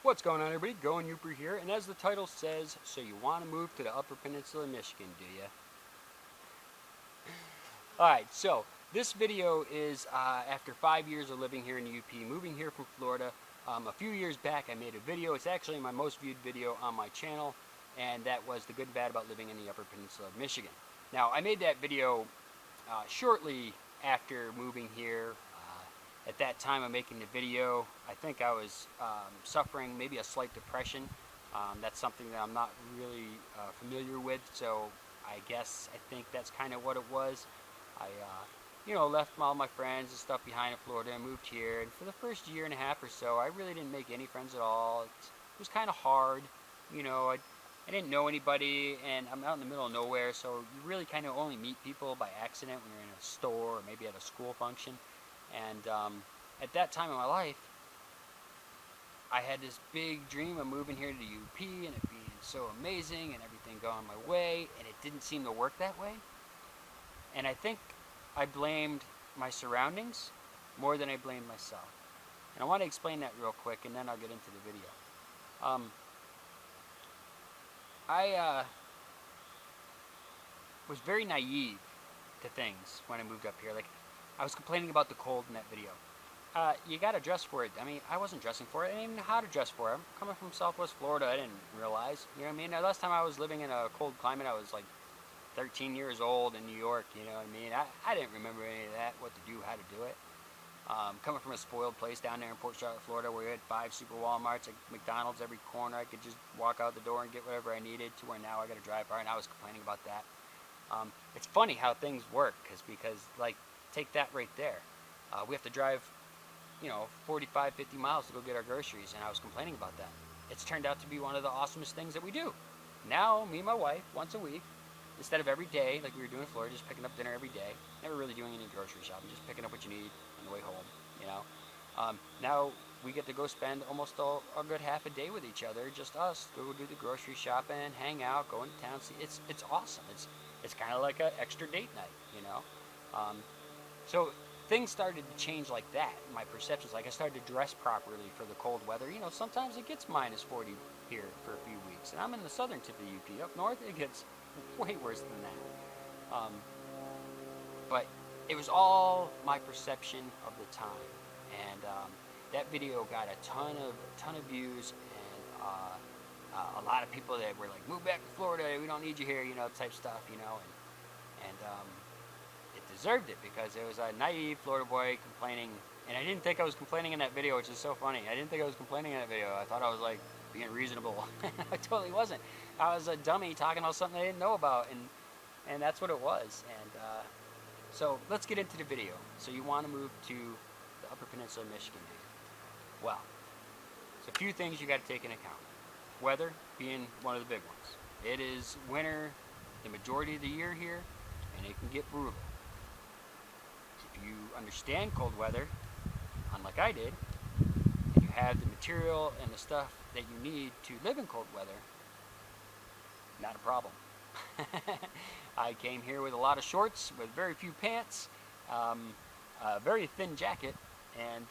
What's going on, everybody? Going Yooper here, and as the title says, so you want to move to the Upper Peninsula of Michigan, do you? Alright, so this video is after 5 years of living here in the UP, moving here from Florida. A few years back I made a video. It's actually my most viewed video on my channel, and that was the good and bad about living in the Upper Peninsula of Michigan. Now, I made that video shortly after moving here. At that time of making the video, I think I was suffering maybe a slight depression. That's something that I'm not really familiar with, so I think that's kind of what it was. I left all my friends and stuff behind in Florida and moved here, and for the first year and a half or so, I really didn't make any friends at all. It was kind of hard. I didn't know anybody, and I'm out in the middle of nowhere, so you really kind of only meet people by accident when you're in a store or maybe at a school function. And at that time in my life, I had this big dream of moving here to the UP and it being so amazing and everything going my way, and it didn't seem to work that way. And I think I blamed my surroundings more than I blamed myself. And I want to explain that real quick, and then I'll get into the video. I was very naive to things when I moved up here. Like, I was complaining about the cold in that video. You gotta dress for it. I mean, I wasn't dressing for it. I didn't even know how to dress for it. I'm coming from Southwest Florida. I didn't realize. You know what I mean? The last time I was living in a cold climate, I was like 13 years old in New York. You know what I mean? I didn't remember any of that, what to do, how to do it. Coming from a spoiled place down there in Port Charlotte, Florida, where we had 5 super Walmarts, like McDonald's every corner. I could just walk out the door and get whatever I needed, to where now I gotta drive far, and I was complaining about that. It's funny how things work, because like, take that right there. We have to drive, 45, 50 miles to go get our groceries, and I was complaining about that. It's turned out to be one of the awesomest things that we do. Now, me and my wife, once a week, instead of every day, like we were doing in Florida, just picking up dinner every day, never really doing any grocery shopping, just picking up what you need on the way home, Now, we get to go spend almost a good half a day with each other, just us, go do the grocery shopping, hang out, go into town. See, it's awesome. It's kind of like an extra date night, So things started to change like that. My perceptions, like I started to dress properly for the cold weather. Sometimes it gets minus 40 here for a few weeks, and I'm in the southern tip of the UP. Up north, it gets way worse than that. But it was all my perception of the time, and that video got a ton of views, and a lot of people that were like, "Move back to Florida. We don't need you here," type stuff, and it deserved it, because it was a naive Florida boy complaining, and I didn't think I was complaining in that video, which is so funny. I didn't think I was complaining in that video. I thought I was like being reasonable. I totally wasn't. I was a dummy talking about something I didn't know about, and that's what it was. And so let's get into the video. So you want to move to the Upper Peninsula of Michigan. Well, there's a few things you got to take into account. Weather being one of the big ones. It is winter the majority of the year here, and it can get brutal. If you understand cold weather, unlike I did, and you have the material and the stuff that you need to live in cold weather, not a problem. I came here with a lot of shorts, with very few pants, a very thin jacket, and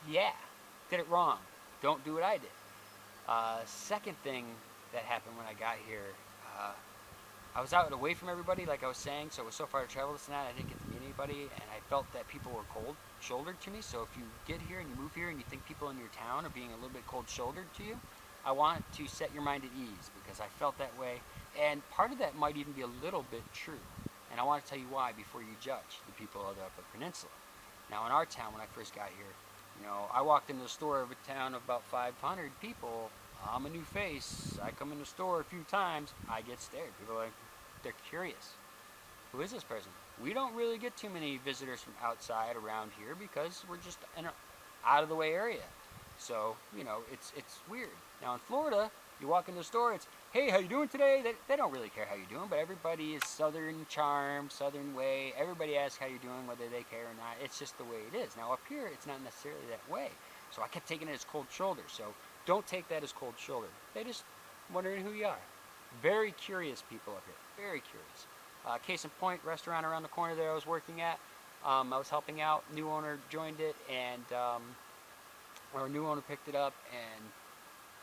yeah, did it wrong. Don't do what I did. Second thing that happened when I got here, I was out away from everybody, like I was saying, so it was so far to travel this and that, I didn't get to meet anybody, and I felt that people were cold-shouldered to me. So if you get here and you move here and you think people in your town are being a little bit cold-shouldered to you, I want to set your mind at ease, because I felt that way, and part of that might even be a little bit true. And I want to tell you why before you judge the people of the Upper Peninsula. Now, in our town, when I first got here, I walked into the store of a town of about 500 people. I'm a new face. I come in the store a few times. I get stared. People are like, they're curious. Who is this person? We don't really get too many visitors from outside around here, because we're just in an out-of-the-way area. So, it's weird. Now, in Florida, you walk in the store, it's, "Hey, how you doing today?" They don't really care how you're doing, but everybody is Southern charm, Southern way. Everybody asks how you're doing, whether they care or not. It's just the way it is. Now, up here, it's not necessarily that way. So I kept taking it as cold shoulder. So don't take that as cold shoulder. They just wondering who you are. Very curious people up here. Very curious. Case in point, restaurant around the corner there I was working at. I was helping out. New owner joined it, and Our new owner picked it up, and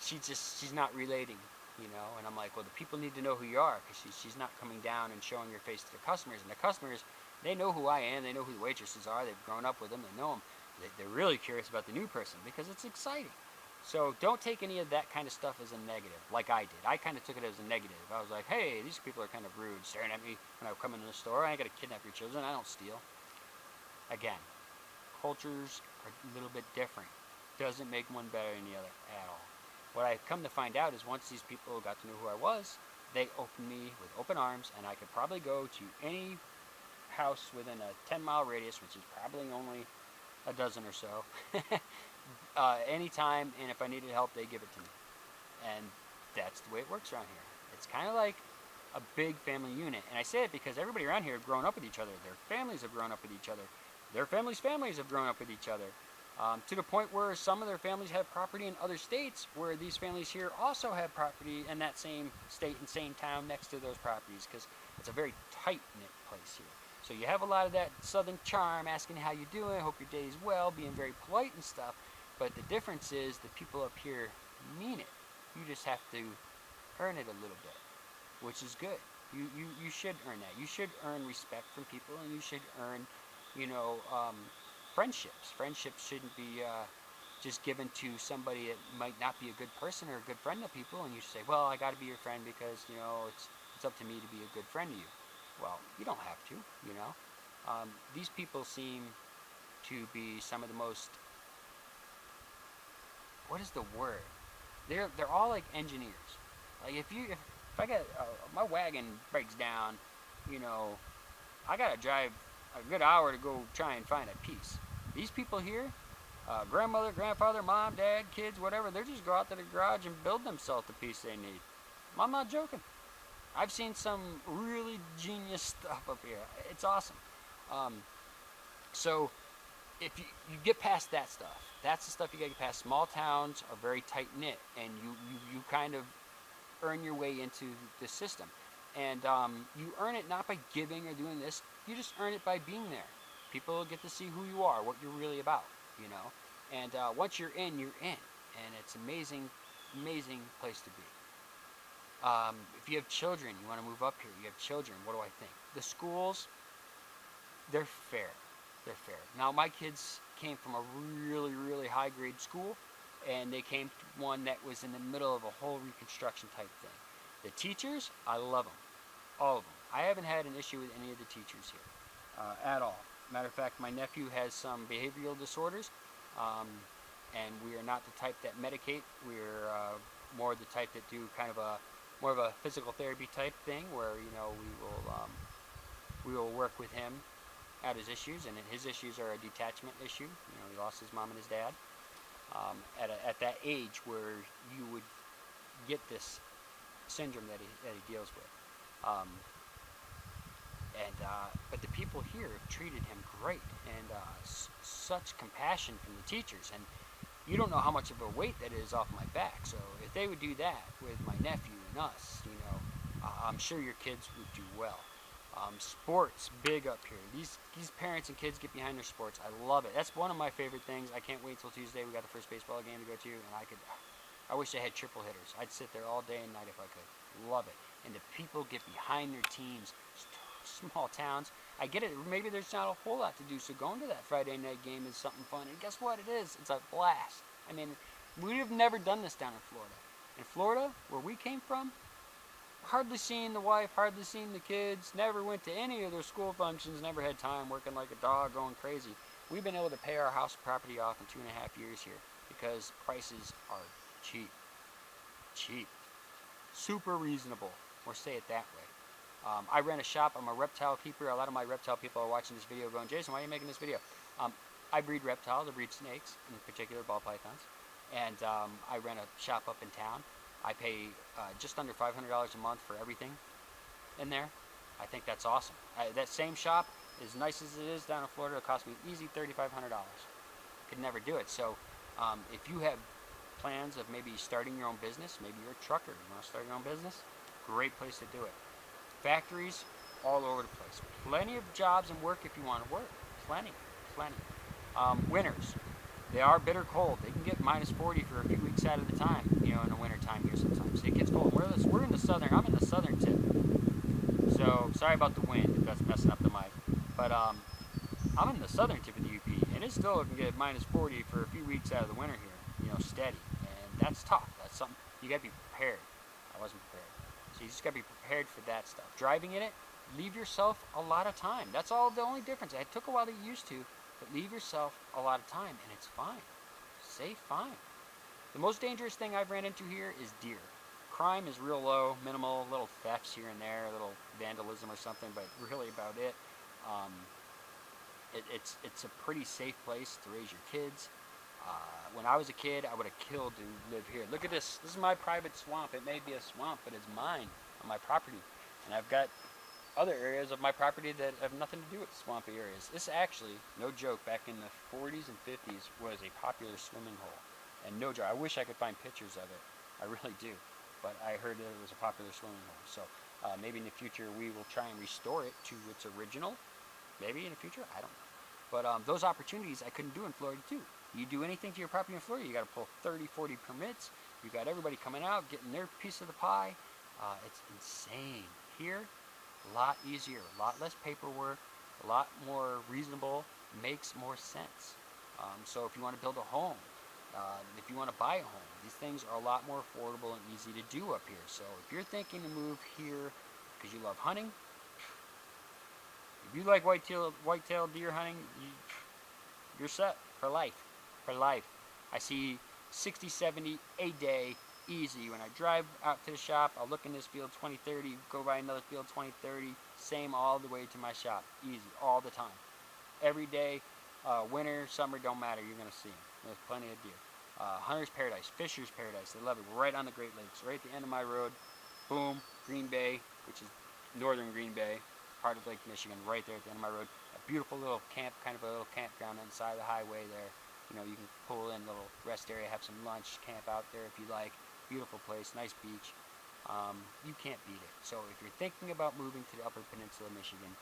she's not relating, you know. And I'm like, well, the people need to know who you are, because she's not coming down and showing your face to the customers. And the customers, they know who I am. They know who the waitresses are. They've grown up with them. They know them. They're really curious about the new person because it's exciting. So don't take any of that kind of stuff as a negative, like I did. I kind of took it as a negative. I was like, hey, these people are kind of rude, staring at me when I come into the store. I ain't gonna kidnap your children. I don't steal. Again, cultures are a little bit different. Doesn't make one better than the other at all. What I've come to find out is once these people got to know who I was, they opened me with open arms, and I could probably go to any house within a 10-mile radius, which is probably only a dozen or so, anytime, and if I needed help, they give it to me. And that's the way it works around here. It's kind of like a big family unit. And I say it because everybody around here have grown up with each other. Their families have grown up with each other. Their families' families have grown up with each other. To the point where some of their families have property in other states, where these families here also have property in that same state and same town next to those properties, because it's a very tight-knit place here. So you have a lot of that southern charm, asking how you doing, hope your day's well, being very polite and stuff. But the difference is the people up here mean it. You just have to earn it a little bit, which is good. You should earn that. You should earn respect from people, and you should earn, you know, friendships. Friendships shouldn't be just given to somebody that might not be a good person or a good friend to people, and you say, well, I got to be your friend because, you know, it's up to me to be a good friend to you. Well, you don't have to, you know. These people seem to be some of the most, what is the word? They're all like engineers. Like if I get my wagon breaks down, you know, I gotta drive a good hour to go try and find a piece. These people here, grandmother, grandfather, mom, dad, kids, whatever, they just go out to the garage and build themselves the piece they need. I'm not joking. I've seen some really genius stuff up here. It's awesome. So if you get past that stuff, that's the stuff you gotta get past. Small towns are very tight knit, and you kind of earn your way into the system. And you earn it not by giving or doing this, you just earn it by being there. People get to see who you are, what you're really about, you know. And once you're in, you're in. And it's amazing, amazing place to be. If you have children, you want to move up here, you have children, what do I think? The schools, they're fair. They're fair. Now, my kids came from a really, really high grade school, and they came to one that was in the middle of a whole reconstruction type thing. The teachers, I love them. All of them. I haven't had an issue with any of the teachers here at all. Matter of fact, my nephew has some behavioral disorders, and we are not the type that medicate. We're more the type that do kind of more of a physical therapy type thing, where, you know, we will work with him at his issues, and his issues are a detachment issue. You know, he lost his mom and his dad at that age where you would get this syndrome that he deals with. But the people here have treated him great, and such compassion from the teachers. And you don't know how much of a weight that is off my back. So if they would do that with my nephew and us, you know, I'm sure your kids would do well. Sports, big up here. These parents and kids get behind their sports. I love it. That's one of my favorite things. I can't wait till Tuesday. We got the first baseball game to go to, and I wish they had triple hitters. I'd sit there all day and night if I could. Love it. And the people get behind their teams. Small towns. I get it. Maybe there's not a whole lot to do, so going to that Friday night game is something fun. And guess what? It is. It's a blast. I mean, we have never done this down in Florida. In Florida, where we came from, hardly seen the wife, hardly seen the kids, never went to any of their school functions, never had time, working like a dog, going crazy. We've been able to pay our house property off in 2.5 years here because prices are cheap. Cheap. Super reasonable, or say it that way. I rent a shop. I'm a reptile keeper. A lot of my reptile people are watching this video going, Jason, why are you making this video? I breed reptiles. I breed snakes, in particular ball pythons. And I rent a shop up in town. I pay just under $500 a month for everything in there. I think that's awesome. That same shop, as nice as it is down in Florida, it cost me easy $3,500. Could never do it. So if you have plans of maybe starting your own business, maybe you're a trucker, you want to start your own business, great place to do it. Factories all over the place. Plenty of jobs and work if you want to work. Plenty. Winters. They are bitter cold. They can get minus 40 for a few weeks out of the time, you know, in the winter time here sometimes. It gets cold. We're in the southern, I'm in the southern tip. So, sorry about the wind if that's messing up the mic. But, I'm in the southern tip of the UP, and it still can get minus 40 for a few weeks out of the winter here, you know, steady. And that's tough. That's something, you gotta be prepared. I wasn't prepared. So you just gotta be prepared for that stuff. Driving in it, leave yourself a lot of time. That's all the only difference. It took a while to get used to, but leave yourself a lot of time, and it's fine. Safe, fine. The most dangerous thing I've ran into here is deer. Crime is real low, minimal, little thefts here and there, a little vandalism or something, but really about it. Um, it's a pretty safe place to raise your kids. When I was a kid, I would have killed to live here. Look at this. This is my private swamp. It may be a swamp, but it's mine on my property. And I've got other areas of my property that have nothing to do with swampy areas. This actually, no joke, back in the 40s and 50s was a popular swimming hole. And no joke, I wish I could find pictures of it. I really do. But I heard that it was a popular swimming hole. So maybe in the future we will try and restore it to its original. Maybe in the future, I don't know. But those opportunities I couldn't do in Florida too. You do anything to your property in Florida, you got to pull 30, 40 permits. You got everybody coming out, getting their piece of the pie. It's insane. Here, a lot easier, a lot less paperwork, a lot more reasonable, makes more sense. So if you want to build a home, if you want to buy a home, these things are a lot more affordable and easy to do up here. So if you're thinking to move here because you love hunting, if you like whitetail deer hunting, you're set for life. For life. I see 60, 70 a day easy. When I drive out to the shop, I'll look in this field 20, 30, go by another field 20, 30, same all the way to my shop. Easy, all the time. Every day, winter, summer, don't matter, you're going to see them. There's plenty of deer. Hunter's paradise, fisher's paradise, they love it. Right on the Great Lakes, right at the end of my road. Boom, Green Bay, which is northern Green Bay, part of Lake Michigan, right there at the end of my road. A beautiful little camp, kind of a little campground on the side of the highway there. You know, you can pull in a little rest area, have some lunch, camp out there if you like. Beautiful place, nice beach. You can't beat it. So if you're thinking about moving to the Upper Peninsula of Michigan,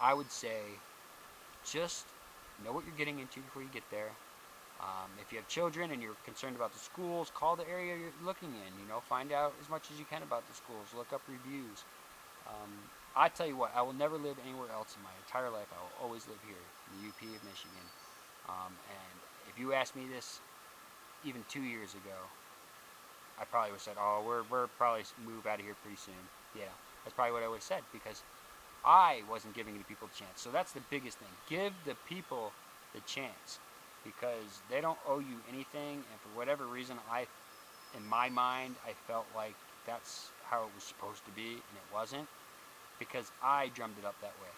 I would say just know what you're getting into before you get there. If you have children and you're concerned about the schools, call the area you're looking in. You know, find out as much as you can about the schools. Look up reviews. I tell you what, I will never live anywhere else in my entire life. I will always live here in the UP of Michigan. And if you asked me this even 2 years ago, I probably would have said, oh, we're probably move out of here pretty soon. Yeah, that's probably what I would have said, because I wasn't giving the people the chance. So that's the biggest thing. Give the people the chance, because they don't owe you anything, and for whatever reason, in my mind, I felt like that's how it was supposed to be, and it wasn't, because I drummed it up that way.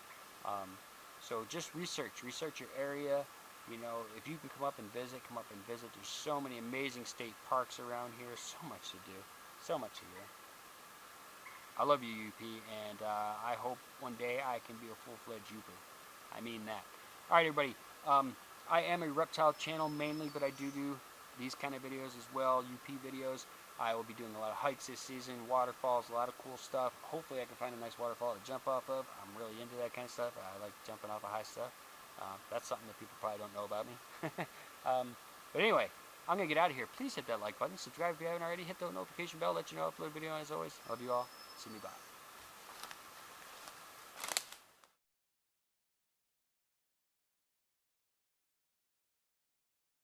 So just research your area. You know, if you can come up and visit, come up and visit. There's so many amazing state parks around here, so much to do, so much to do. I love you, UP, and I hope one day I can be a full-fledged Yooper. I mean that. All right, everybody. I am a reptile channel mainly, but I do these kind of videos as well, UP videos. I will be doing a lot of hikes this season, waterfalls, a lot of cool stuff. Hopefully I can find a nice waterfall to jump off of. I'm really into that kind of stuff. I like jumping off of high stuff. That's something that people probably don't know about me. But anyway, I'm going to get out of here. Please hit that like button. Subscribe if you haven't already. Hit the notification bell. Let you know I upload a video. And as always, love you all. See me. Bye.